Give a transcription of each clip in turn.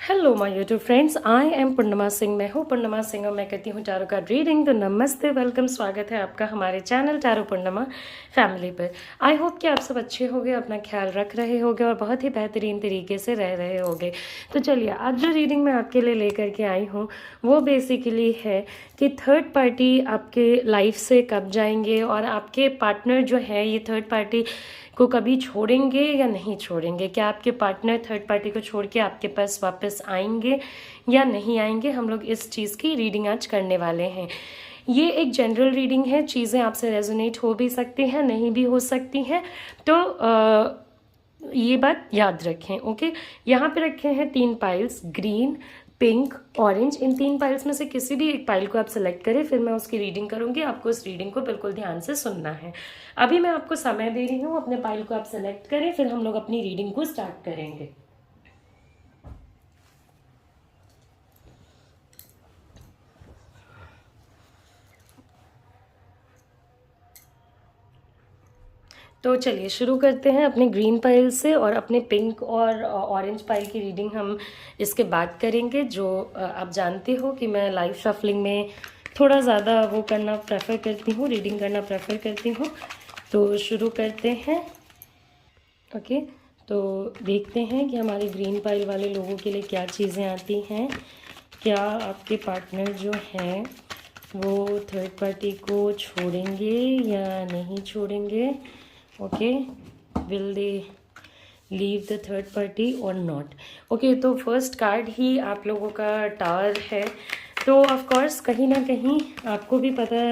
Hello my YouTube friends, I am Purnima Singh. मैं हूँ पूर्णिमा सिंह और मैं करती हूँ टैरो कार्ड रीडिंग। तो नमस्ते, वेलकम, स्वागत है आपका हमारे चैनल टैरो पूर्णिमा फैमिली पर। आई होप कि आप सब अच्छे होंगे, अपना ख्याल रख रहे होंगे और बहुत ही बेहतरीन तरीके से रह रहे होंगे। तो चलिए, आज जो रीडिंग मैं आपके लिए लेकर के आई हूँ वो बेसिकली है कि थर्ड पार्टी आपके लाइफ से कब जाएंगे और आपके पार्टनर जो है ये थर्ड पार्टी को कभी छोड़ेंगे या नहीं छोड़ेंगे। क्या आपके पार्टनर थर्ड पार्टी को छोड़ के आपके पास वापस आएंगे या नहीं आएंगे। हम लोग इस चीज़ की रीडिंग आज करने वाले हैं। ये एक जनरल रीडिंग है, चीज़ें आपसे रेजोनेट हो भी सकती हैं, नहीं भी हो सकती हैं। तो ये बात याद रखें। ओके, यहाँ पे रखे हैं 3 पाइल्स, ग्रीन, पिंक, ऑरेंज। इन 3 पाइल्स में से किसी भी एक पाइल को आप सेलेक्ट करें, फिर मैं उसकी रीडिंग करूंगी। आपको उस रीडिंग को बिल्कुल ध्यान से सुनना है। अभी मैं आपको समय दे रही हूँ, अपने पाइल को आप सेलेक्ट करें, फिर हम लोग अपनी रीडिंग को स्टार्ट करेंगे। तो चलिए शुरू करते हैं अपने ग्रीन पाइल से, और अपने पिंक और ऑरेंज पाइल की रीडिंग हम इसके बाद करेंगे। जो आप जानते हो कि मैं लाइव शफलिंग में थोड़ा ज़्यादा वो करना प्रेफर करती हूँ, रीडिंग करना प्रेफर करती हूँ। तो शुरू करते हैं। ओके, तो देखते हैं कि हमारे ग्रीन पाइल वाले लोगों के लिए क्या चीज़ें आती हैं। क्या आपके पार्टनर जो हैं वो थर्ड पार्टी को छोड़ेंगे या नहीं छोड़ेंगे। Okay, will they leave the third party और नॉट। ओके, तो फर्स्ट कार्ड ही आप लोगों का टावर है। तो ऑफ कोर्स कहीं ना कहीं आपको भी पता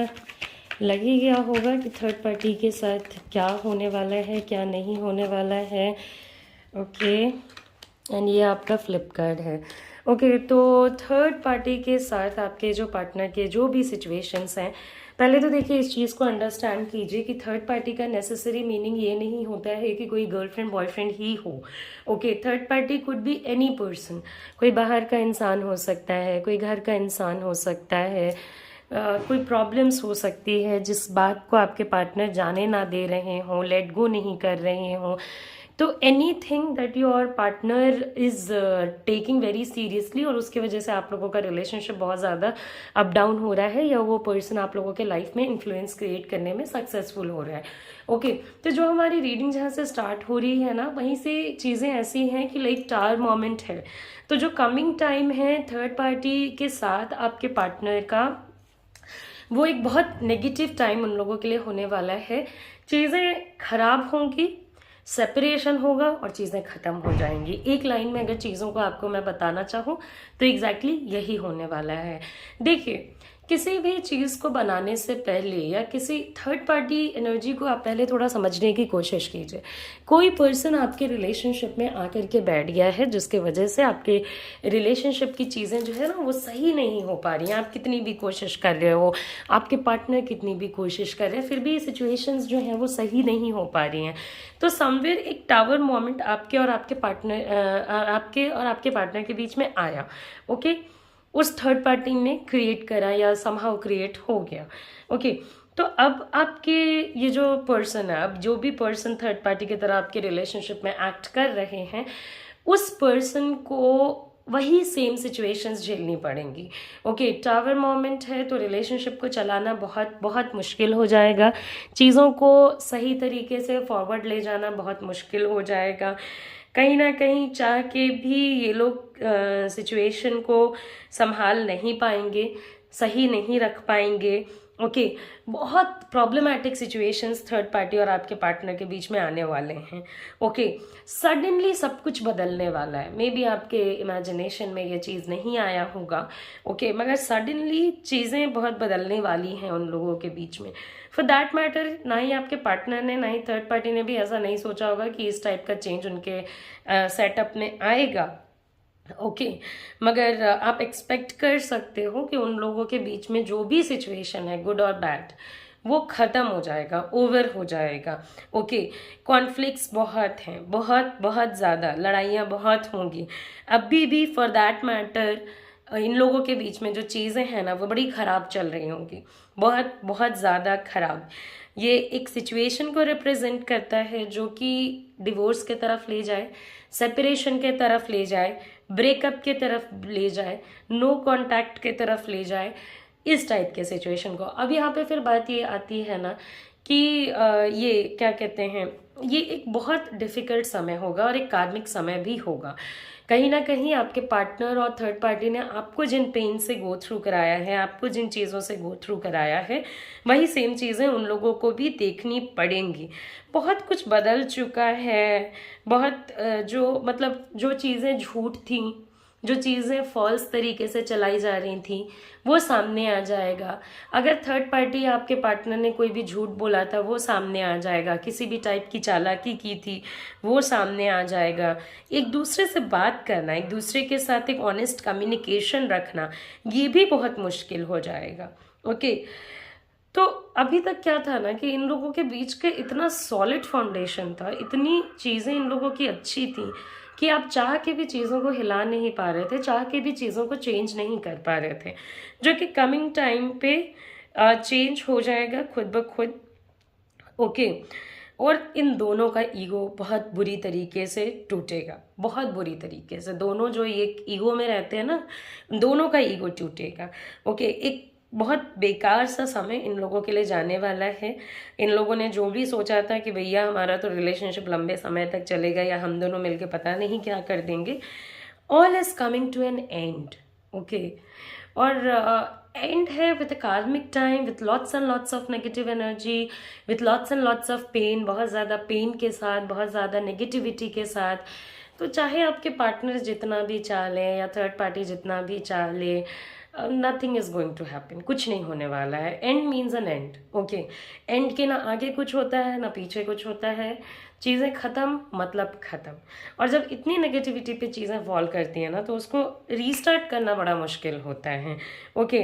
लग ही गया होगा कि थर्ड पार्टी के साथ क्या होने वाला है, क्या नहीं होने वाला है। ओके, एंड ये आपका फ्लिप कार्ड है। ओके, तो थर्ड पार्टी के साथ आपके जो पार्टनर के जो भी सिचुएशंस हैं, पहले तो देखिए इस चीज़ को अंडरस्टैंड कीजिए कि थर्ड पार्टी का नेसेसरी मीनिंग ये नहीं होता है कि कोई गर्लफ्रेंड बॉयफ्रेंड ही हो। Okay, third party could be any person. कोई बाहर का इंसान हो सकता है, कोई घर का इंसान हो सकता है, कोई प्रॉब्लम्स हो सकती है जिस बात को आपके पार्टनर जाने ना दे रहे हों, लेट गो नहीं कर रहे हों। तो any thing that your partner is taking very seriously, और उसकी वजह से आप लोगों का रिलेशनशिप बहुत ज़्यादा अप डाउन हो रहा है, या वो पर्सन आप लोगों के लाइफ में इन्फ्लुएंस क्रिएट करने में सक्सेसफुल हो रहा है। ओके, तो जो हमारी रीडिंग जहाँ से स्टार्ट हो रही है ना, वहीं से चीज़ें ऐसी हैं कि लाइक टावर मोमेंट है। तो जो कमिंग टाइम है थर्ड पार्टी के साथ आपके पार्टनर का, वो एक बहुत नेगेटिव टाइम उन लोगों के लिए होने वाला है। चीज़ें खराब होंगी, सेपरेशन होगा और चीज़ें ख़त्म हो जाएंगी। एक लाइन में अगर चीज़ों को आपको मैं बताना चाहूँ तो एग्जैक्टली यही होने वाला है। देखिए, किसी भी चीज़ को बनाने से पहले या किसी थर्ड पार्टी एनर्जी को आप पहले थोड़ा समझने की कोशिश कीजिए। कोई पर्सन आपके रिलेशनशिप में आकर के बैठ गया है जिसके वजह से आपके रिलेशनशिप की चीज़ें जो है ना वो सही नहीं हो पा रही हैं। आप कितनी भी कोशिश कर रहे हो, आपके पार्टनर कितनी भी कोशिश कर रहे हैं, फिर भी सिचुएशंस जो हैं वो सही नहीं हो पा रही हैं। तो समवेयर एक टावर मोमेंट आपके और आपके पार्टनर के बीच में आया। ओके, उस थर्ड पार्टी ने क्रिएट करा या समहाउ क्रिएट हो गया। ओके, तो अब आपके ये जो पर्सन है, अब जो भी पर्सन थर्ड पार्टी की तरह आपके रिलेशनशिप में एक्ट कर रहे हैं, उस पर्सन को वही सेम सिचुएशंस झेलनी पड़ेंगी। ओके, टावर मोमेंट है तो रिलेशनशिप को चलाना बहुत बहुत मुश्किल हो जाएगा। चीज़ों को सही तरीके से फॉरवर्ड ले जाना बहुत मुश्किल हो जाएगा। कहीं ना कहीं चाह के भी ये लोग सिचुएशन को संभाल नहीं पाएंगे, सही नहीं रख पाएंगे। ओके, बहुत प्रॉब्लमेटिक सिचुएशंस थर्ड पार्टी और आपके पार्टनर के बीच में आने वाले हैं। ओके, सडनली सब कुछ बदलने वाला है। मे बी आपके इमेजिनेशन में ये चीज़ नहीं आया होगा। ओके, मगर सडनली चीज़ें बहुत बदलने वाली हैं उन लोगों के बीच में। फॉर दैट मैटर, ना ही आपके पार्टनर ने ना ही थर्ड पार्टी ने भी ऐसा नहीं सोचा होगा कि इस टाइप का चेंज उनके सेटअप में आएगा। ओके, मगर आप एक्सपेक्ट कर सकते हो कि उन लोगों के बीच में जो भी सिचुएशन है, गुड और बैड, वो ख़त्म हो जाएगा, ओवर हो जाएगा। ओके, कॉन्फ्लिक्ट्स बहुत हैं, बहुत बहुत ज़्यादा लड़ाइयाँ बहुत होंगी अभी भी। फॉर दैट मैटर इन लोगों के बीच में जो चीज़ें हैं ना वो बड़ी ख़राब चल रही होंगी, बहुत बहुत ज़्यादा ख़राब। ये एक सिचुएशन को रिप्रेजेंट करता है जो कि डिवोर्स के तरफ ले जाए, सेपरेशन के तरफ ले जाए, ब्रेकअप के तरफ ले जाए, नो कांटेक्ट के तरफ ले जाए, इस टाइप के सिचुएशन को। अब यहाँ पे फिर बात ये आती है ना कि ये क्या कहते हैं, ये एक बहुत डिफिकल्ट समय होगा और एक कार्मिक समय भी होगा। कहीं ना कहीं आपके पार्टनर और थर्ड पार्टी ने आपको जिन पेन से गो थ्रू कराया है, आपको जिन चीज़ों से गो थ्रू कराया है, वही सेम चीज़ें उन लोगों को भी देखनी पड़ेंगी। बहुत कुछ बदल चुका है, बहुत जो मतलब जो चीज़ें झूठ थी, जो चीज़ें फॉल्स तरीके से चलाई जा रही थी, वो सामने आ जाएगा। अगर थर्ड पार्टी आपके पार्टनर ने कोई भी झूठ बोला था, वो सामने आ जाएगा। किसी भी टाइप की चालाकी की थी, वो सामने आ जाएगा। एक दूसरे से बात करना, एक दूसरे के साथ एक ऑनेस्ट कम्युनिकेशन रखना, ये भी बहुत मुश्किल हो जाएगा। ओके, तो अभी तक क्या था ना कि इन लोगों के बीच के इतना सॉलिड फाउंडेशन था, इतनी चीज़ें इन लोगों की अच्छी थी कि आप चाह के भी चीज़ों को हिला नहीं पा रहे थे, चाह के भी चीज़ों को चेंज नहीं कर पा रहे थे, जो कि कमिंग टाइम पे चेंज हो जाएगा खुद ब खुद। ओके, और इन दोनों का ईगो बहुत बुरी तरीके से टूटेगा, बहुत बुरी तरीके से। दोनों जो एक ईगो में रहते हैं ना, दोनों का ईगो टूटेगा। ओके, एक बहुत बेकार सा समय इन लोगों के लिए जाने वाला है। इन लोगों ने जो भी सोचा था कि भैया हमारा तो रिलेशनशिप लंबे समय तक चलेगा या हम दोनों मिलके पता नहीं क्या कर देंगे, all is coming to an end. Okay, और एंड है with karmic time, with lots and lots of negative energy, with lots and lots of pain, बहुत ज़्यादा पेन के साथ, बहुत ज़्यादा नेगेटिविटी के साथ। तो चाहे आपके पार्टनर जितना भी चाह लें या थर्ड पार्टी जितना भी चाह ले, nothing is going to happen, कुछ नहीं होने वाला है। End means an end. Okay, end के ना आगे कुछ होता है ना पीछे कुछ होता है, चीज़ें ख़त्म मतलब ख़त्म। और जब इतनी नेगेटिविटी पे चीज़ें फॉल करती हैं ना, तो उसको रीस्टार्ट करना बड़ा मुश्किल होता है। ओके,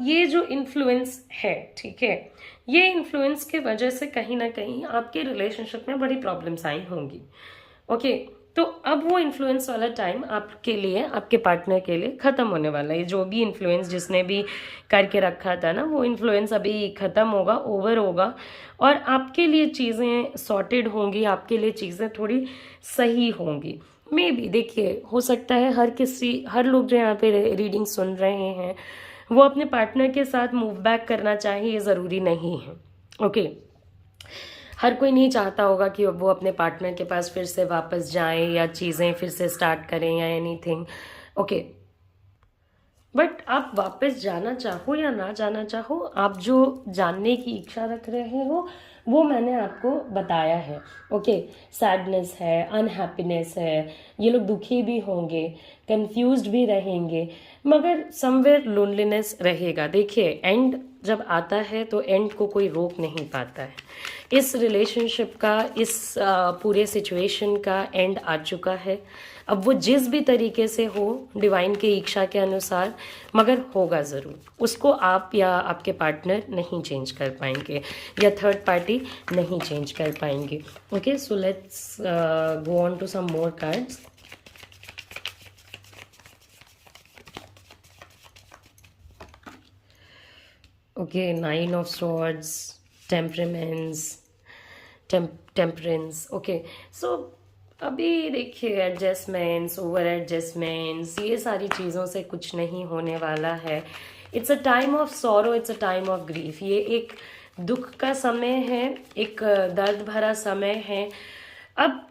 ये जो इन्फ्लुएंस है, ठीक है, ये इन्फ्लुएंस के वजह से कहीं ना कहीं आपके रिलेशनशिप में बड़ी प्रॉब्लम्स आई होंगी। ओके, तो अब वो इन्फ्लुएंस वाला टाइम आपके लिए, आपके पार्टनर के लिए ख़त्म होने वाला है। जो भी इन्फ्लुएंस जिसने भी करके रखा था ना, वो इन्फ्लुएंस अभी ख़त्म होगा, ओवर होगा, और आपके लिए चीज़ें सॉर्टेड होंगी, आपके लिए चीज़ें थोड़ी सही होंगी। मे बी देखिए, हो सकता है हर लोग जो यहाँ पे रीडिंग सुन रहे हैं वो अपने पार्टनर के साथ मूव बैक करना चाहे, ये ज़रूरी नहीं है। ओके, हर कोई नहीं चाहता होगा कि वो अपने पार्टनर के पास फिर से वापस जाएं या चीज़ें फिर से स्टार्ट करें या एनीथिंग। ओके, बट आप वापस जाना चाहो या ना जाना चाहो, आप जो जानने की इच्छा रख रहे हो वो मैंने आपको बताया है। ओके, सैडनेस है, अनहैप्पीनेस है, ये लोग दुखी भी होंगे, कंफ्यूज्ड भी रहेंगे, मगर समवेयर लोनलीनेस रहेगा। देखिए, एंड जब आता है तो एंड को कोई रोक नहीं पाता है। इस रिलेशनशिप का, इस पूरे सिचुएशन का एंड आ चुका है। अब वो जिस भी तरीके से हो, डिवाइन के इच्छा के अनुसार, मगर होगा ज़रूर। उसको आप या आपके पार्टनर नहीं चेंज कर पाएंगे या थर्ड पार्टी नहीं चेंज कर पाएंगे। Okay, so let's go on to some more cards. Okay, 9 of swords, temperance. Okay, so अभी देखिए, एडजस्टमेंट्स, ओवर एडजस्टमेंट्स, ये सारी चीज़ों से कुछ नहीं होने वाला है। It's a time of sorrow, it's a time of grief. ये एक दुख का समय है, एक दर्द भरा समय है। अब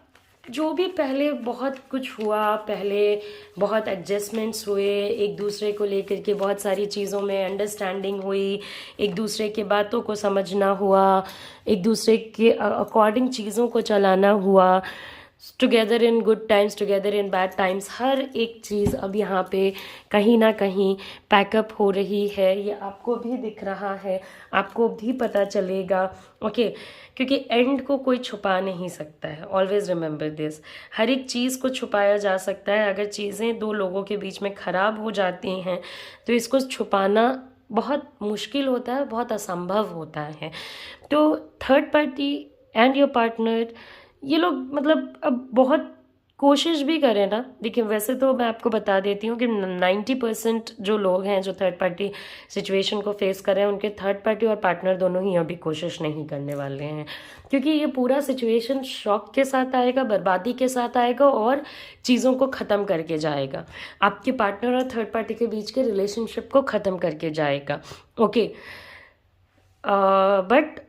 जो भी पहले बहुत कुछ हुआ, पहले बहुत एडजस्टमेंट्स हुए, एक दूसरे को लेकर के बहुत सारी चीज़ों में अंडरस्टैंडिंग हुई, एक दूसरे के बातों को समझना हुआ, एक दूसरे के अकॉर्डिंग चीज़ों को चलाना हुआ, together in good times, together in bad times, हर एक चीज़ अब यहाँ पे कहीं ना कहीं पैकअप हो रही है। ये आपको भी दिख रहा है, आपको भी पता चलेगा। ओके, क्योंकि एंड को कोई छुपा नहीं सकता है। ऑलवेज रिमेंबर दिस, हर एक चीज़ को छुपाया जा सकता है। अगर चीज़ें दो लोगों के बीच में ख़राब हो जाती हैं तो इसको छुपाना बहुत मुश्किल होता है, बहुत असंभव होता है। तो third party and your partner, ये लोग मतलब अब बहुत कोशिश भी करें ना, देखिए वैसे तो मैं आपको बता देती हूँ कि 90% जो लोग हैं जो थर्ड पार्टी सिचुएशन को फेस कर रहे हैं, उनके थर्ड पार्टी और पार्टनर दोनों ही अभी कोशिश नहीं करने वाले हैं, क्योंकि ये पूरा सिचुएशन शॉक के साथ आएगा, बर्बादी के साथ आएगा और चीज़ों को ख़त्म करके जाएगा, आपके पार्टनर और थर्ड पार्टी के बीच के रिलेशनशिप को ख़त्म करके जाएगा। ओके, बट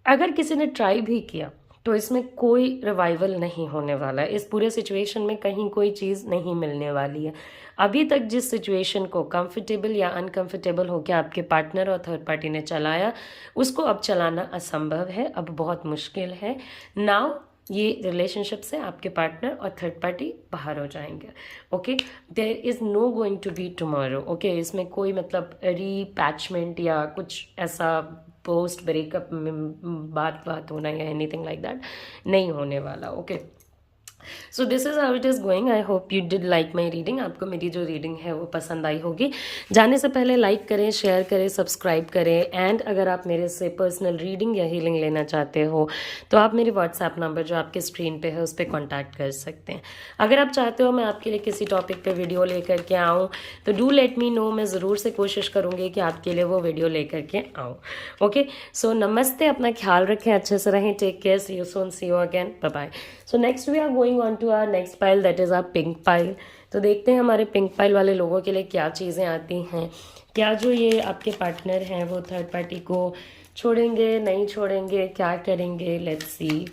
अगर किसी ने ट्राई भी किया तो इसमें कोई रिवाइवल नहीं होने वाला है, इस पूरे सिचुएशन में कहीं कोई चीज़ नहीं मिलने वाली है। अभी तक जिस सिचुएशन को कंफर्टेबल या अनकंफर्टेबल होकर आपके पार्टनर और थर्ड पार्टी ने चलाया, उसको अब चलाना असंभव है, अब बहुत मुश्किल है। नाउ ये रिलेशनशिप से आपके पार्टनर और थर्ड पार्टी बाहर हो जाएंगे। Okay, there is no going to be tomorrow. Okay, इसमें कोई मतलब रीपैचमेंट या कुछ ऐसा पोस्ट ब्रेकअप में बात होना या एनीथिंग लाइक दैट नहीं होने वाला। Okay, so this is how it is going. I hope you did like my reading. आपको मेरी जो रीडिंग है वो पसंद आई होगी। जाने से पहले लाइक करें, शेयर करें, सब्सक्राइब करें, एंड अगर आप मेरे से पर्सनल रीडिंग या हीलिंग लेना चाहते हो तो आप मेरे व्हाट्सएप नंबर जो आपके स्क्रीन पे है उस पर कॉन्टैक्ट कर सकते हैं। अगर आप चाहते हो मैं आपके लिए किसी टॉपिक पे वीडियो लेकर के आऊँ तो डू लेट मी नो, मैं ज़रूर से कोशिश करूँगी कि आपके लिए वो वीडियो लेकर के आऊँ। ओके, सो नमस्ते, अपना ख्याल रखें, अच्छे से रहें, take care, see you soon, see you again, bye bye. So next we are going on to our next pile, that is our pink pile. तो देखते हैं हमारे पिंक पाइल वाले लोगों के लिए क्या चीज़ें आती हैं, क्या जो ये आपके पार्टनर हैं वो थर्ड पार्टी को छोड़ेंगे, नहीं छोड़ेंगे, क्या करेंगे, लेट्स सी।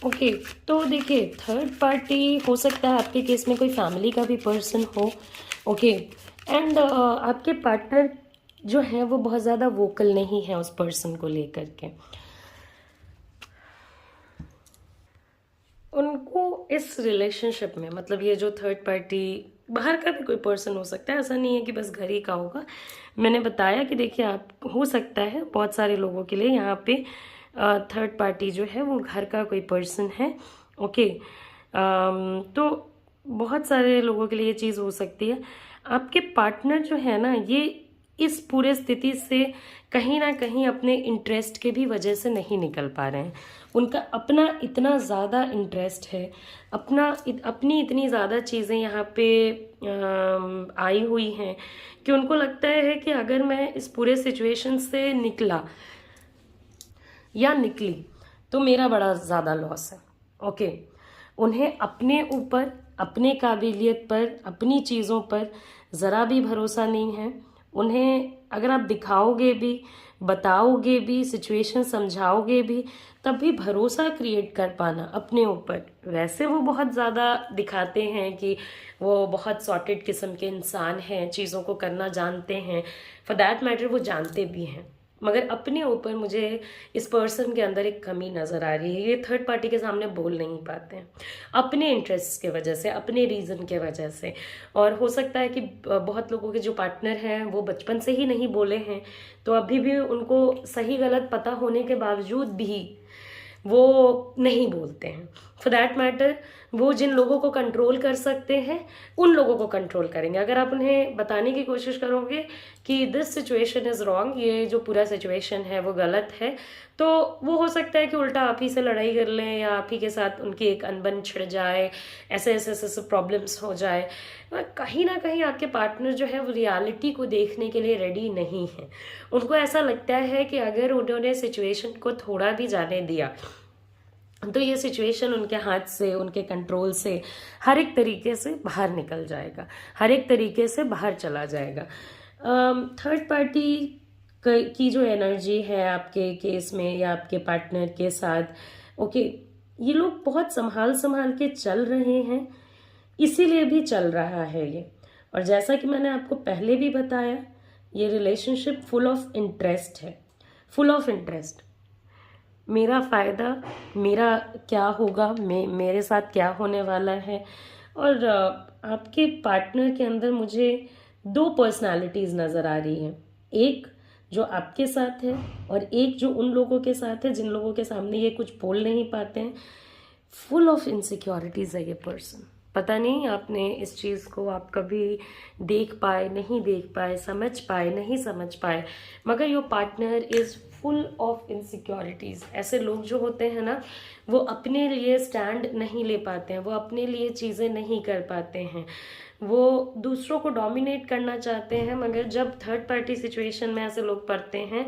ओके, तो देखिए थर्ड पार्टी हो सकता है आपके केस में कोई फैमिली का भी पर्सन हो। ओके, एंड आपके पार्टनर जो है वो बहुत ज़्यादा वोकल नहीं है उस पर्सन को लेकर के। उनको इस रिलेशनशिप में, मतलब ये जो थर्ड पार्टी बाहर का भी कोई पर्सन हो सकता है, ऐसा नहीं है कि बस घर ही का होगा। मैंने बताया कि देखिए आप हो सकता है बहुत सारे लोगों के लिए यहाँ पे थर्ड पार्टी जो है वो घर का कोई पर्सन है। ओके, तो बहुत सारे लोगों के लिए ये चीज़ हो सकती है। आपके पार्टनर जो है ना, ये इस पूरे स्थिति से कहीं ना कहीं अपने इंटरेस्ट के भी वजह से नहीं निकल पा रहे हैं। उनका अपना इतना ज़्यादा इंटरेस्ट है, अपनी इतनी ज़्यादा चीज़ें यहाँ पे आई हुई हैं कि उनको लगता है कि अगर मैं इस पूरे सिचुएशन से निकला या निकली तो मेरा बड़ा ज़्यादा लॉस है। ओके, उन्हें अपने ऊपर, अपने काबिलियत पर, अपनी चीज़ों पर ज़रा भी भरोसा नहीं है। उन्हें अगर आप दिखाओगे भी, बताओगे भी, सिचुएशन समझाओगे भी, तब भी भरोसा क्रिएट कर पाना अपने ऊपर, वैसे वो बहुत ज़्यादा दिखाते हैं कि वो बहुत सॉर्टेड किस्म के इंसान हैं, चीज़ों को करना जानते हैं, फॉर दैट मैटर वो जानते भी हैं, मगर अपने ऊपर मुझे इस पर्सन के अंदर एक कमी नज़र आ रही है। ये थर्ड पार्टी के सामने बोल नहीं पाते हैं अपने इंटरेस्ट के वजह से, अपने रीज़न के वजह से। और हो सकता है कि बहुत लोगों के जो पार्टनर हैं वो बचपन से ही नहीं बोले हैं, तो अभी भी उनको सही गलत पता होने के बावजूद भी वो नहीं बोलते हैं। फॉर दैट मैटर वो जिन लोगों को कंट्रोल कर सकते हैं उन लोगों को कंट्रोल करेंगे। अगर आप उन्हें बताने की कोशिश करोगे कि दिस सिचुएशन इज़ रॉन्ग, ये जो पूरा सिचुएशन है वो गलत है, तो वो हो सकता है कि उल्टा आप ही से लड़ाई कर लें या आप ही के साथ उनकी एक अनबन छिड़ जाए, ऐसे प्रॉब्लम्स हो जाए। कहीं ना कहीं आपके पार्टनर जो है वो रियलिटी को देखने के लिए रेडी नहीं है। उनको ऐसा लगता है कि अगर उन्होंने सिचुएशन को थोड़ा भी जाने दिया तो ये सिचुएशन उनके हाथ से, उनके कंट्रोल से हर एक तरीके से बाहर निकल जाएगा, हर एक तरीके से बाहर चला जाएगा। थर्ड पार्टी की जो एनर्जी है आपके केस में या आपके पार्टनर के साथ, ओके, ये लोग बहुत संभाल संभाल के चल रहे हैं, इसीलिए भी चल रहा है ये। और जैसा कि मैंने आपको पहले भी बताया, ये रिलेशनशिप फुल ऑफ इंटरेस्ट है, फुल ऑफ इंटरेस्ट। मेरा फ़ायदा, मेरा क्या होगा, मेरे साथ क्या होने वाला है। और आपके पार्टनर के अंदर मुझे दो पर्सनालिटीज़ नज़र आ रही हैं। एक जो आपके साथ है और एक जो उन लोगों के साथ है जिन लोगों के सामने ये कुछ बोल नहीं पाते हैं। फुल ऑफ इनसिक्योरिटीज़ है ये पर्सन। पता नहीं आपने इस चीज़ को आप कभी देख पाए, नहीं देख पाए, समझ पाए, नहीं समझ पाए, मगर your partner is full of insecurities. ऐसे लोग जो होते हैं ना, वो अपने लिए स्टैंड नहीं ले पाते हैं, वो अपने लिए चीज़ें नहीं कर पाते हैं, वो दूसरों को डोमिनेट करना चाहते हैं, मगर जब थर्ड पार्टी सिचुएशन में ऐसे लोग पड़ते हैं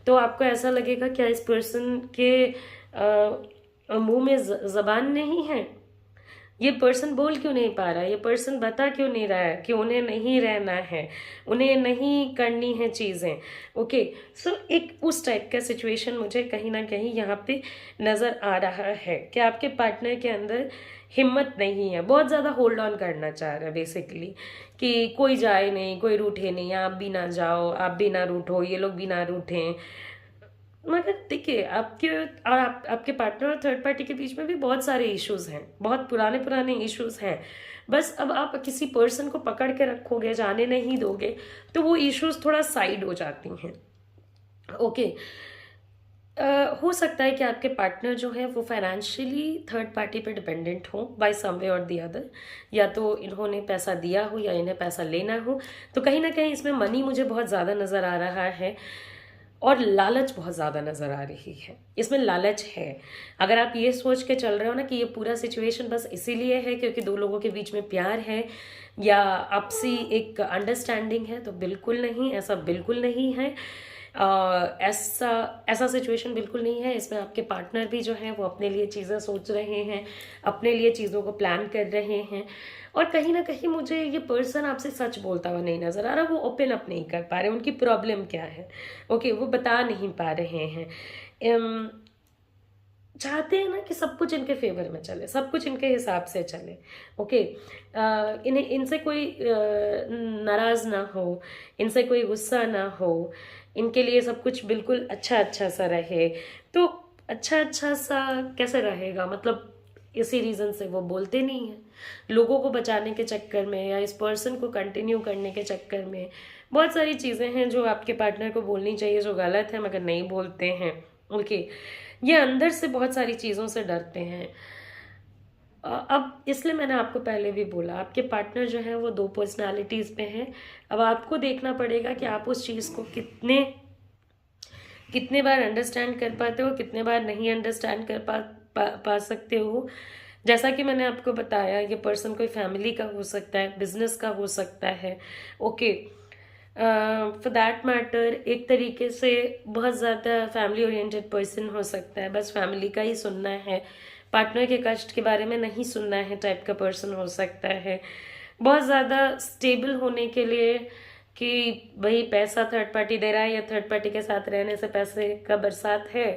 तो आपको ऐसा लगेगा क्या इस पर्सन के मुंह में जबान नहीं है, ये पर्सन बोल क्यों नहीं पा रहा है, ये पर्सन बता क्यों नहीं रहा है कि उन्हें नहीं रहना है, उन्हें नहीं करनी है चीज़ें। ओके, सो एक उस टाइप का सिचुएशन मुझे कहीं ना कहीं यहाँ पे नज़र आ रहा है कि आपके पार्टनर के अंदर हिम्मत नहीं है, बहुत ज़्यादा होल्ड ऑन करना चाह रहा है बेसिकली, कि कोई जाए नहीं, कोई रूठे नहीं, आप भी ना जाओ, आप भी ना रूठो, ये लोग भी ना रूठें। मगर देखिए आपके और आपके पार्टनर और थर्ड पार्टी के बीच में भी बहुत सारे इश्यूज हैं, बहुत पुराने पुराने इश्यूज हैं। बस अब आप किसी पर्सन को पकड़ के रखोगे, जाने नहीं दोगे, तो वो इश्यूज थोड़ा साइड हो जाती हैं। ओके, हो सकता है कि आपके पार्टनर जो है वो फाइनेंशियली थर्ड पार्टी पे डिपेंडेंट हो बाय सम वे और दी अदर, या तो इन्होंने पैसा दिया हो या इन्हें पैसा लेना हो। तो कहीं ना कहीं इसमें मनी मुझे बहुत ज़्यादा नज़र आ रहा है और लालच बहुत ज़्यादा नज़र आ रही है। इसमें लालच है। अगर आप ये सोच के चल रहे हो ना कि ये पूरा सिचुएशन बस इसीलिए है क्योंकि दो लोगों के बीच में प्यार है या आपसी एक अंडरस्टैंडिंग है, तो बिल्कुल नहीं, ऐसा बिल्कुल नहीं है। ऐसा ऐसा सिचुएशन बिल्कुल नहीं है। इसमें आपके पार्टनर भी जो है वो अपने लिए चीज़ें सोच रहे हैं, अपने लिए चीज़ों को प्लान कर रहे हैं, और कहीं ना कहीं मुझे ये पर्सन आपसे सच बोलता हुआ नहीं नजर आ रहा। वो ओपन अप नहीं कर पा रहे, उनकी प्रॉब्लम क्या है, ओके, वो बता नहीं पा रहे हैं। चाहते हैं ना कि सब कुछ इनके फेवर में चले, सब कुछ इनके हिसाब से चले। ओके, इन्हें इनसे कोई नाराज ना हो, इनसे कोई गुस्सा ना हो, इनके लिए सब कुछ बिल्कुल अच्छा अच्छा सा रहे। तो अच्छा अच्छा सा कैसे रहेगा, मतलब इसी रीज़न से वो बोलते नहीं हैं। लोगों को बचाने के चक्कर में या इस पर्सन को कंटिन्यू करने के चक्कर में बहुत सारी चीज़ें हैं जो आपके पार्टनर को बोलनी चाहिए, जो गलत है मगर नहीं बोलते हैं। ओके, ये अंदर से बहुत सारी चीज़ों से डरते हैं। अब इसलिए मैंने आपको पहले भी बोला, आपके पार्टनर जो है वो दो पर्सनालिटीज़ पे हैं। अब आपको देखना पड़ेगा कि आप उस चीज़ को कितने बार अंडरस्टैंड कर पाते हो, कितने बार नहीं अंडरस्टैंड कर पा सकते हो। जैसा कि मैंने आपको बताया, ये पर्सन कोई फैमिली का हो सकता है, बिजनेस का हो सकता है। ओके, फॉर दैट मैटर एक तरीके से बहुत ज़्यादा फैमिली ओरिएंटेड पर्सन हो सकता है, बस फैमिली का ही सुनना है, पार्टनर के कष्ट के बारे में नहीं सुनना है टाइप का पर्सन हो सकता है। बहुत ज़्यादा स्टेबल होने के लिए कि भाई पैसा थर्ड पार्टी दे रहा है या थर्ड पार्टी के साथ रहने से पैसे का बरसात है,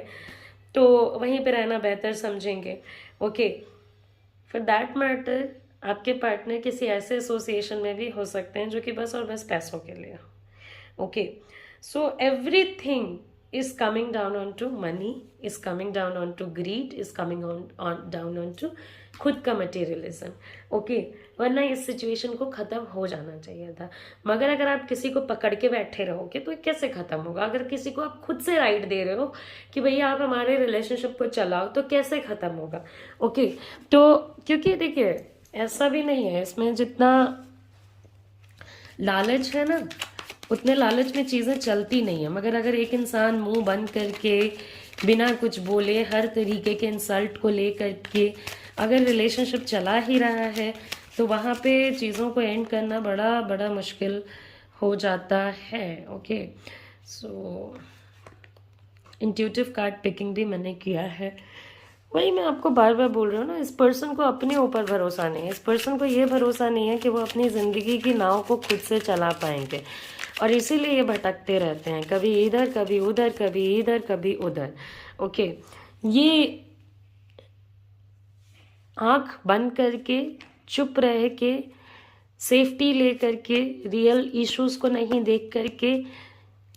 तो वहीं पे रहना बेहतर समझेंगे। ओके, फॉर दैट मैटर आपके पार्टनर किसी ऐसे एसोसिएशन में भी हो सकते हैं जो कि बस और बस पैसों के लिए। Okay, so everything is coming down onto money, is coming down onto greed, is coming down onto खुद का मटेरियलिज्म। ओके, वरना इस सिचुएशन को ख़त्म हो जाना चाहिए था। मगर अगर आप किसी को पकड़ के बैठे रहोगे तो कैसे ख़त्म होगा? अगर किसी को आप खुद से राइट दे रहे हो कि भैया आप हमारे रिलेशनशिप को चलाओ, तो कैसे ख़त्म होगा? ओके, तो क्योंकि देखिए ऐसा भी नहीं है, इसमें जितना लालच है ना उतने लालच में चीज़ें चलती नहीं है। मगर अगर एक इंसान मुंह बंद करके बिना कुछ बोले हर तरीके के इंसल्ट को ले करके अगर रिलेशनशिप चला ही रहा है तो वहाँ पे चीज़ों को एंड करना बड़ा बड़ा मुश्किल हो जाता है। ओके, सो इंट्यूटिव कार्ड पिकिंग भी मैंने किया है। वही मैं आपको बार बार बोल रही हूँ ना, इस पर्सन को अपने ऊपर भरोसा नहीं है। इस पर्सन को ये भरोसा नहीं है कि वो अपनी ज़िंदगी की नाव को खुद से चला पाएंगे, और इसीलिए ये भटकते रहते हैं, कभी इधर कभी उधर, कभी इधर कभी उधर। ओके, ये आंख बंद करके चुप रह के सेफ्टी ले करके रियल इश्यूज को नहीं देख करके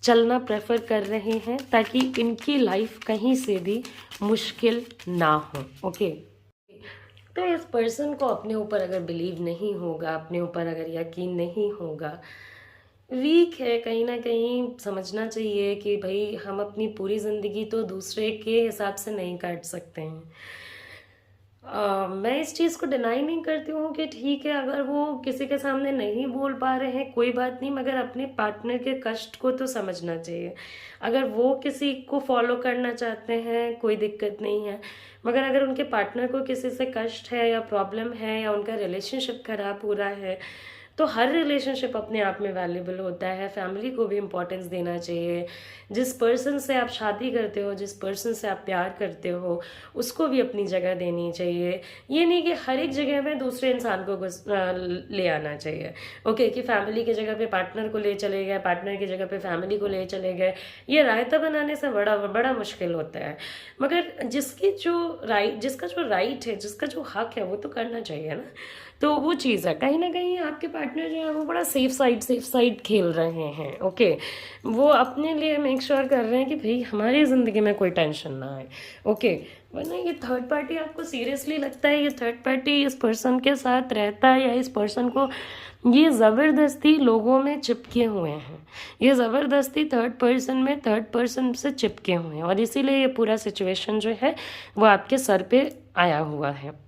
चलना प्रेफर कर रहे हैं ताकि इनकी लाइफ कहीं से भी मुश्किल ना हो। ओके, तो इस पर्सन को अपने ऊपर अगर बिलीव नहीं होगा, अपने ऊपर अगर यकीन नहीं होगा, वीक है, कहीं ना कहीं समझना चाहिए कि भाई हम अपनी पूरी ज़िंदगी तो दूसरे के हिसाब से नहीं काट सकते हैं। मैं इस चीज़ को डिनाई नहीं करती हूँ कि ठीक है, अगर वो किसी के सामने नहीं बोल पा रहे हैं कोई बात नहीं, मगर अपने पार्टनर के कष्ट को तो समझना चाहिए। अगर वो किसी को फॉलो करना चाहते हैं कोई दिक्कत नहीं है, मगर अगर उनके पार्टनर को किसी से कष्ट है या प्रॉब्लम है या उनका रिलेशनशिप खराब हो रहा है, तो हर रिलेशनशिप अपने आप में वैल्यूबल होता है। फैमिली को भी इम्पोर्टेंस देना चाहिए। जिस पर्सन से आप शादी करते हो, जिस पर्सन से आप प्यार करते हो, उसको भी अपनी जगह देनी चाहिए। ये नहीं कि हर एक जगह में दूसरे इंसान को ले आना चाहिए। ओके, कि फैमिली की जगह पे पार्टनर को ले चले गए, पार्टनर की जगह पे फैमिली को ले चले गए, ये रायता बनाने से बड़ा बड़ा मुश्किल होता है। मगर जिसका जो राइट है, जिसका जो हक है, वो तो करना चाहिए ना। तो वो चीज़ है, कहीं ना कहीं आपके पार्टनर जो है वो बड़ा सेफ साइड खेल रहे हैं। ओके, वो अपने लिए मेक श्योर कर रहे हैं कि भाई हमारी ज़िंदगी में कोई टेंशन ना आए। ओके, वरना ये थर्ड पार्टी आपको सीरियसली लगता है ये थर्ड पार्टी इस पर्सन के साथ रहता है, या इस पर्सन को ये ज़बरदस्ती लोगों में चिपके हुए हैं, ये ज़बरदस्ती थर्ड पर्सन से चिपके हुए हैं, और इसीलिए ये पूरा सिचुएशन जो है वो आपके सर पे आया हुआ है।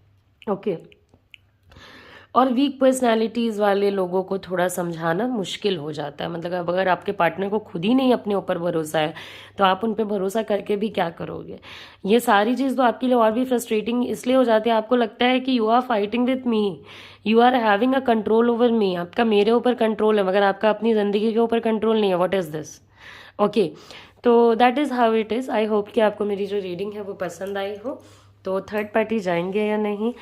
ओके, और वीक पर्सनालिटीज़ वाले लोगों को थोड़ा समझाना मुश्किल हो जाता है। मतलब अब अगर आपके पार्टनर को खुद ही नहीं अपने ऊपर भरोसा है, तो आप उन पे भरोसा करके भी क्या करोगे। ये सारी चीज़ तो आपके लिए और भी फ्रस्ट्रेटिंग इसलिए हो जाती है, आपको लगता है कि you are fighting with me, you are having a control over me, आपका मेरे ऊपर कंट्रोल है मगर आपका अपनी ज़िंदगी के ऊपर कंट्रोल नहीं है। What is this. ओके, तो that is how it is. I hope कि आपको मेरी जो रीडिंग है वो पसंद आई हो। तो थर्ड पार्टी जाएंगे या नहीं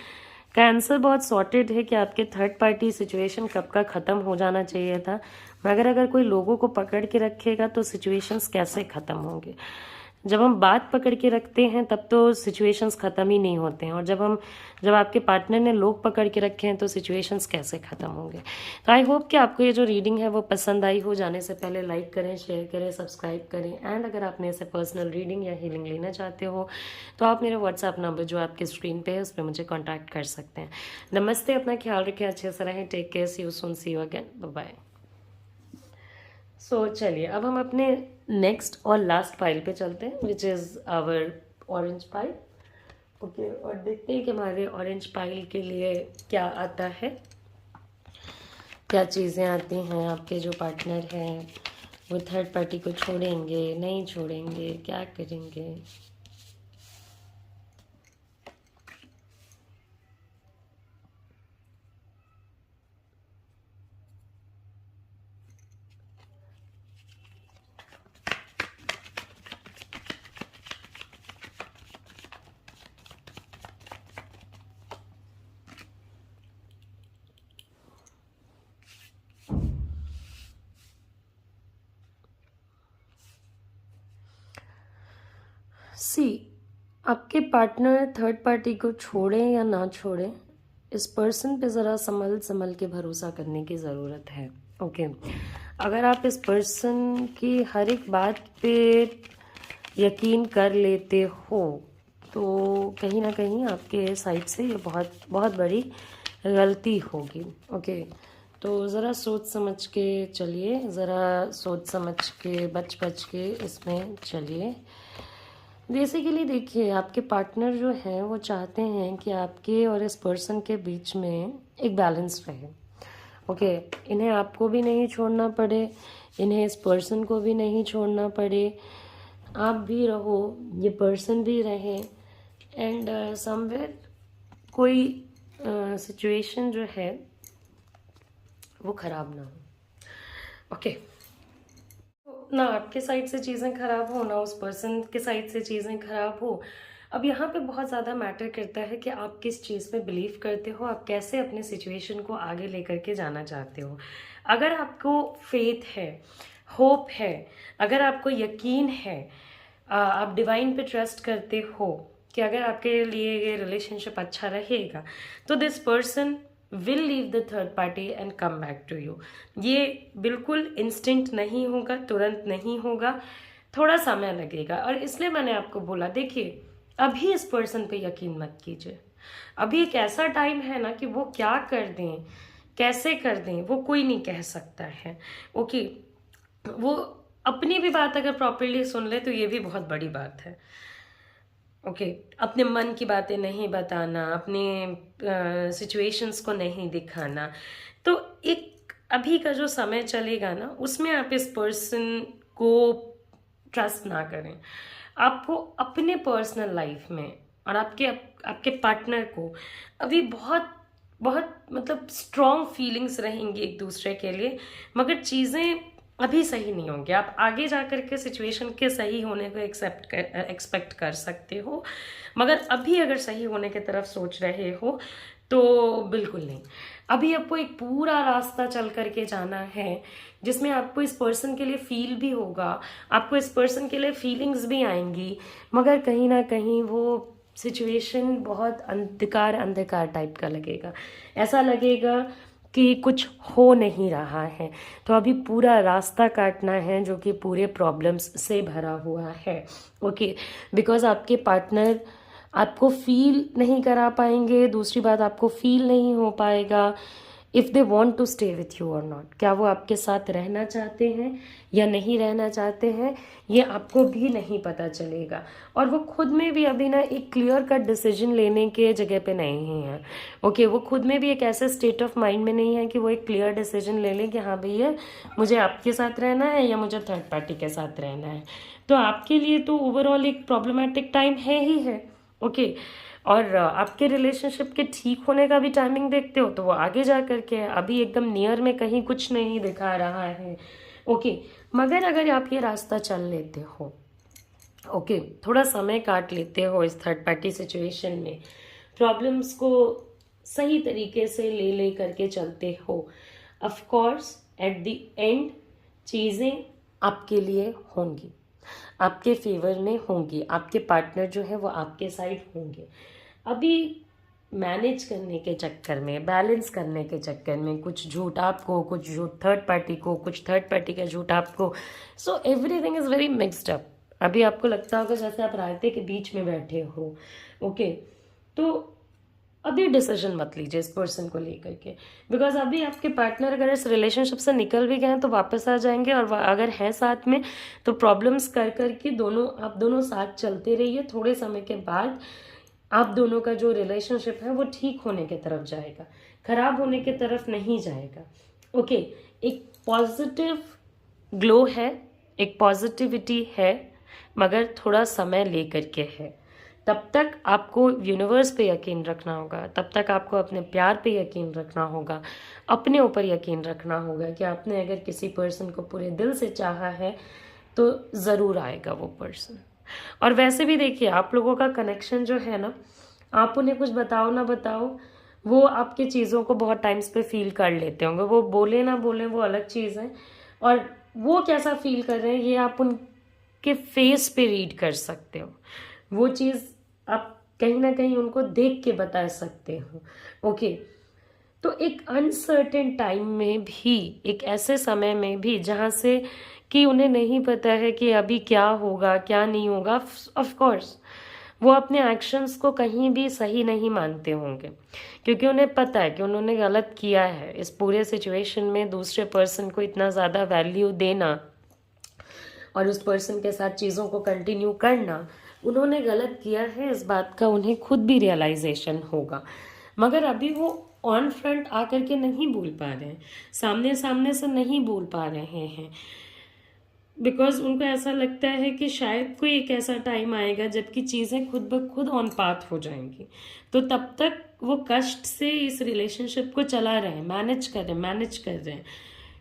का आंसर बहुत सॉर्टेड है कि आपके थर्ड पार्टी सिचुएशन कब का ख़त्म हो जाना चाहिए था, मगर अगर कोई लोगों को पकड़ के रखेगा तो सिचुएशंस कैसे ख़त्म होंगे। जब हम बात पकड़ के रखते हैं तब तो सिचुएशंस ख़त्म ही नहीं होते हैं, और जब आपके पार्टनर ने लोग पकड़ के रखे हैं तो सिचुएशंस कैसे ख़त्म होंगे। तो आई होप कि आपको ये जो रीडिंग है वो पसंद आई हो। जाने से पहले लाइक करें, शेयर करें, सब्सक्राइब करें, एंड अगर आप मेरे से पर्सनल रीडिंग या हीलिंग लेना चाहते हो तो आप मेरे व्हाट्सएप नंबर जो आपके स्क्रीन पे है उस पर मुझे कॉन्टैक्ट कर सकते हैं। नमस्ते, अपना ख्याल रखें, अच्छे से रहें, take care, see you soon, see you again, bye bye. So चलिए अब हम अपने नेक्स्ट और लास्ट पाइल पे चलते हैं, which is our orange pile. Okay, और देखते हैं कि हमारे ऑरेंज पाइल के लिए क्या आता है, क्या चीज़ें आती हैं। आपके जो पार्टनर हैं वो थर्ड पार्टी को छोड़ेंगे, नहीं छोड़ेंगे, क्या करेंगे। सी, आपके पार्टनर थर्ड पार्टी को छोड़ें या ना छोड़ें, इस पर्सन पे ज़रा संभल संभल के भरोसा करने की ज़रूरत है। ओके, अगर आप इस पर्सन की हर एक बात पे यकीन कर लेते हो तो कहीं ना कहीं आपके साइड से ये बहुत बहुत बड़ी गलती होगी। ओके, तो ज़रा सोच समझ के चलिए, ज़रा सोच समझ के बच बच के इसमें चलिए। बेसिकली देखिए, आपके पार्टनर जो हैं वो चाहते हैं कि आपके और इस पर्सन के बीच में एक बैलेंस रहे। ओके, इन्हें आपको भी नहीं छोड़ना पड़े, इन्हें इस पर्सन को भी नहीं छोड़ना पड़े, आप भी रहो, ये पर्सन भी रहे, एंड समवेयर कोई सिचुएशन जो है वो ख़राब ना हो। ओके, ना आपके साइड से चीज़ें ख़राब हो ना उस पर्सन के साइड से चीज़ें ख़राब हो। अब यहाँ पे बहुत ज़्यादा मैटर करता है कि आप किस चीज़ में बिलीव करते हो, आप कैसे अपने सिचुएशन को आगे लेकर के जाना चाहते हो। अगर आपको फेथ है, होप है, अगर आपको यकीन है, आप डिवाइन पे ट्रस्ट करते हो कि अगर आपके लिए ये रिलेशनशिप अच्छा रहेगा, तो this person will leave the third party and come back to you. ये बिल्कुल इंस्टिंक्ट नहीं होगा, तुरंत नहीं होगा, थोड़ा समय लगेगा। और इसलिए मैंने आपको बोला, देखिए अभी इस पर्सन पे यकीन मत कीजिए। अभी एक ऐसा टाइम है ना कि वो क्या कर दें, कैसे कर दें वो कोई नहीं कह सकता है। ओके, वो अपनी भी बात अगर प्रॉपरली सुन ले तो ये भी बहुत बड़ी बात है। ओके, अपने मन की बातें नहीं बताना, अपने सिचुएशंस को नहीं दिखाना। तो एक अभी का जो समय चलेगा ना, उसमें आप इस पर्सन को ट्रस्ट ना करें। आपको अपने पर्सनल लाइफ में और आपके पार्टनर को अभी बहुत बहुत मतलब स्ट्रॉन्ग फीलिंग्स रहेंगी एक दूसरे के लिए, मगर चीज़ें अभी सही नहीं होंगी। आप आगे जा कर के सिचुएशन के सही होने को एक्सपेक्ट कर सकते हो, मगर अभी अगर सही होने की तरफ सोच रहे हो तो बिल्कुल नहीं। अभी आपको एक पूरा रास्ता चल करके जाना है जिसमें आपको इस पर्सन के लिए फील भी होगा, आपको इस पर्सन के लिए फीलिंग्स भी आएंगी, मगर कहीं ना कहीं वो सिचुएशन बहुत अंधकार अंधकार टाइप का लगेगा। ऐसा लगेगा कि कुछ हो नहीं रहा है। तो अभी पूरा रास्ता काटना है जो कि पूरे प्रॉब्लम्स से भरा हुआ है। ओके, बिकॉज आपके पार्टनर आपको फील नहीं करा पाएंगे। दूसरी बात, आपको फील नहीं हो पाएगा if they want to stay with you और नॉट। क्या वो आपके साथ रहना चाहते हैं या नहीं रहना चाहते हैं, ये आपको भी नहीं पता चलेगा। और वो खुद में भी अभी ना एक क्लियर कट डिसीजन लेने के जगह पे नहीं है। ओके, वो खुद में भी एक ऐसे स्टेट ऑफ माइंड में नहीं है कि वो एक क्लियर डिसीजन ले लें कि हाँ भैया मुझे आपके साथ रहना है या मुझे थर्ड पार्टी के साथ रहना है। तो आपके लिए तो ओवरऑल एक प्रॉब्लमेटिक टाइम है ही है। ओके, और आपके रिलेशनशिप के ठीक होने का भी टाइमिंग देखते हो तो वो आगे जा करके है, अभी एकदम नियर में कहीं कुछ नहीं दिखा रहा है। ओके, मगर अगर आप ये रास्ता चल लेते हो, ओके, थोड़ा समय काट लेते हो इस थर्ड पार्टी सिचुएशन में, प्रॉब्लम्स को सही तरीके से ले करके चलते हो, of course at the end चीज़ें आपके लिए होंगी, आपके फेवर में होंगी, आपके पार्टनर जो है वो आपके साइड होंगे। अभी मैनेज करने के चक्कर में, बैलेंस करने के चक्कर में कुछ झूठ आपको, कुछ झूठ थर्ड पार्टी को, कुछ थर्ड पार्टी का झूठ आपको, so everything is very mixed up. अभी आपको लगता होगा जैसे आप रायते के बीच में बैठे हो। ओके, तो अभी डिसीजन मत लीजिए इस पर्सन को लेकर के, बिकॉज अभी आपके पार्टनर अगर इस रिलेशनशिप से निकल भी गए हैं तो वापस आ जाएंगे, और अगर हैं साथ में तो प्रॉब्लम्स कर करके आप दोनों साथ चलते रहिए। थोड़े समय के बाद आप दोनों का जो रिलेशनशिप है वो ठीक होने की तरफ जाएगा, खराब होने की तरफ नहीं जाएगा। ओके, एक पॉजिटिव ग्लो है, एक पॉजिटिविटी है, मगर थोड़ा समय ले करके है। तब तक आपको यूनिवर्स पे यकीन रखना होगा, तब तक आपको अपने प्यार पे यकीन रखना होगा, अपने ऊपर यकीन रखना होगा कि आपने अगर किसी पर्सन को पूरे दिल से चाहा है तो ज़रूर आएगा वो पर्सन। और वैसे भी देखिए, आप लोगों का कनेक्शन जो है ना, आप उन्हें कुछ बताओ ना बताओ, वो आपकी चीज़ों को बहुत टाइम्स पे फील कर लेते होंगे। वो बोले ना बोले वो अलग चीज़ है, और वो कैसा फील कर रहे हैं ये आप उनके फेस पे रीड कर सकते हो। वो चीज़ आप कहीं ना कहीं उनको देख के बता सकते हो। ओके, तो एक अनसर्टेन टाइम में भी, एक ऐसे समय में भी जहाँ से कि उन्हें नहीं पता है कि अभी क्या होगा क्या नहीं होगा, ऑफ कोर्स वो अपने एक्शंस को कहीं भी सही नहीं मानते होंगे, क्योंकि उन्हें पता है कि उन्होंने गलत किया है। इस पूरे सिचुएशन में दूसरे पर्सन को इतना ज़्यादा वैल्यू देना और उस पर्सन के साथ चीज़ों को कंटिन्यू करना, उन्होंने गलत किया है। इस बात का उन्हें खुद भी रियलाइजेशन होगा, मगर अभी वो ऑन फ्रंट आकर के नहीं बोल पा रहे हैं, सामने सामने से नहीं बोल पा रहे हैं, बिकॉज उनको ऐसा लगता है कि शायद कोई एक ऐसा टाइम आएगा जबकि चीज़ें खुद ब खुद ऑन पाथ हो जाएंगी। तो तब तक वो कष्ट से इस रिलेशनशिप को चला रहे हैं, मैनेज कर रहे हैं।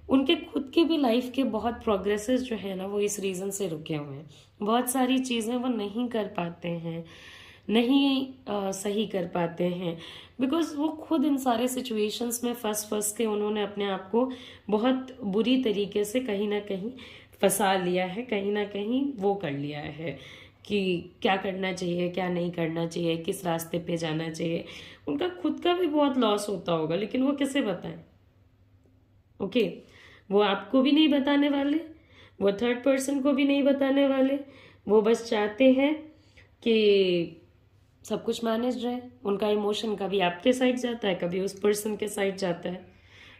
उनके खुद की भी लाइफ के बहुत प्रोग्रेसेस जो है ना, वो इस रीज़न से रुके हुए हैं। बहुत सारी चीज़ें वो नहीं कर पाते हैं, नहीं सही कर पाते हैं, बिकॉज वो खुद इन सारे सिचुएशंस में फंस के उन्होंने अपने आप को बहुत बुरी तरीके से कहीं ना कहीं फंसा लिया है, कहीं ना कहीं वो कर लिया है कि क्या करना चाहिए क्या नहीं करना चाहिए, किस रास्ते पे जाना चाहिए। उनका खुद का भी बहुत लॉस होता होगा, लेकिन वो किसे बताएं। ओके, वो आपको भी नहीं बताने वाले, वो थर्ड पर्सन को भी नहीं बताने वाले। वो बस चाहते हैं कि सब कुछ मैनेज रहे। उनका इमोशन कभी आपके साइड जाता है, कभी उस पर्सन के साइड जाता है।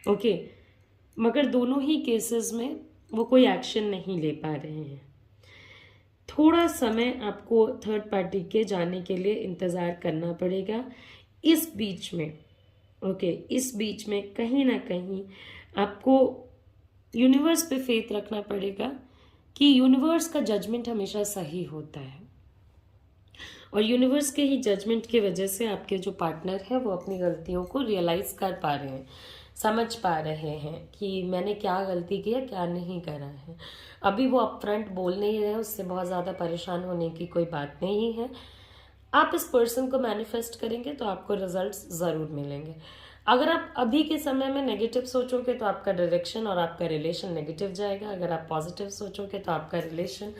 ओके, मगर दोनों ही केसेस में वो कोई एक्शन नहीं ले पा रहे हैं। थोड़ा समय आपको थर्ड पार्टी के जाने के लिए इंतज़ार करना पड़ेगा। इस बीच में ओके, इस बीच में कहीं ना कहीं आपको यूनिवर्स पे फेथ रखना पड़ेगा कि यूनिवर्स का जजमेंट हमेशा सही होता है, और यूनिवर्स के ही जजमेंट की वजह से आपके जो पार्टनर है वो अपनी गलतियों को रियलाइज कर पा रहे हैं, समझ पा रहे हैं कि मैंने क्या गलती की है, क्या नहीं करा है। अभी वो अपफ्रंट बोल नहीं रहे हैं, उससे बहुत ज़्यादा परेशान होने की कोई बात नहीं है। आप इस पर्सन को मैनिफेस्ट करेंगे तो आपको रिजल्ट्स ज़रूर मिलेंगे। अगर आप अभी के समय में नेगेटिव सोचोगे तो आपका डायरेक्शन और आपका रिलेशन नेगेटिव जाएगा। अगर आप पॉजिटिव सोचोगे तो आपका रिलेशन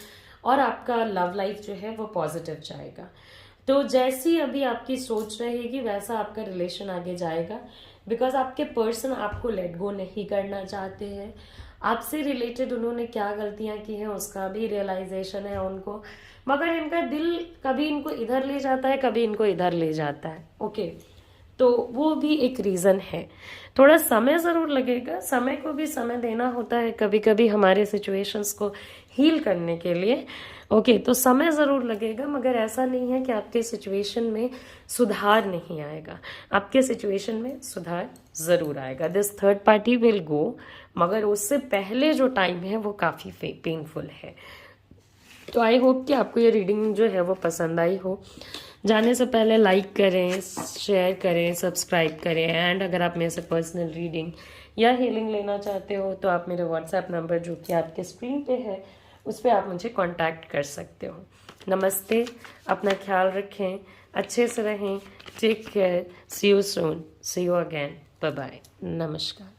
और आपका लव लाइफ जो है वो पॉजिटिव जाएगा। तो जैसी अभी आपकी सोच रहेगी वैसा आपका रिलेशन आगे जाएगा, बिकॉज आपके पर्सन आपको लेट गो नहीं करना चाहते हैं। आपसे रिलेटेड उन्होंने क्या गलतियां की हैं उसका भी रियलाइजेशन है उनको, मगर इनका दिल कभी इनको इधर ले जाता है, कभी इनको इधर ले जाता है। ओके, तो वो भी एक रीज़न है। थोड़ा समय ज़रूर लगेगा, समय को भी समय देना होता है कभी कभी हमारे सिचुएशंस को हील करने के लिए। ओके, तो समय ज़रूर लगेगा, मगर ऐसा नहीं है कि आपके सिचुएशन में सुधार नहीं आएगा। आपके सिचुएशन में सुधार ज़रूर आएगा। This third party will go, मगर उससे पहले जो टाइम है वो काफ़ी पेनफुल है। तो आई होप कि आपको ये रीडिंग जो है वो पसंद आई हो। जाने से पहले लाइक करें, शेयर करें, सब्सक्राइब करें, एंड अगर आप मेरे से पर्सनल रीडिंग या हीलिंग लेना चाहते हो तो आप मेरे व्हाट्सएप नंबर जो कि आपके स्क्रीन पे है उस पर आप मुझे कांटेक्ट कर सकते हो। नमस्ते, अपना ख्याल रखें, अच्छे से रहें, take care, see you soon, see you again, bye bye, नमस्कार।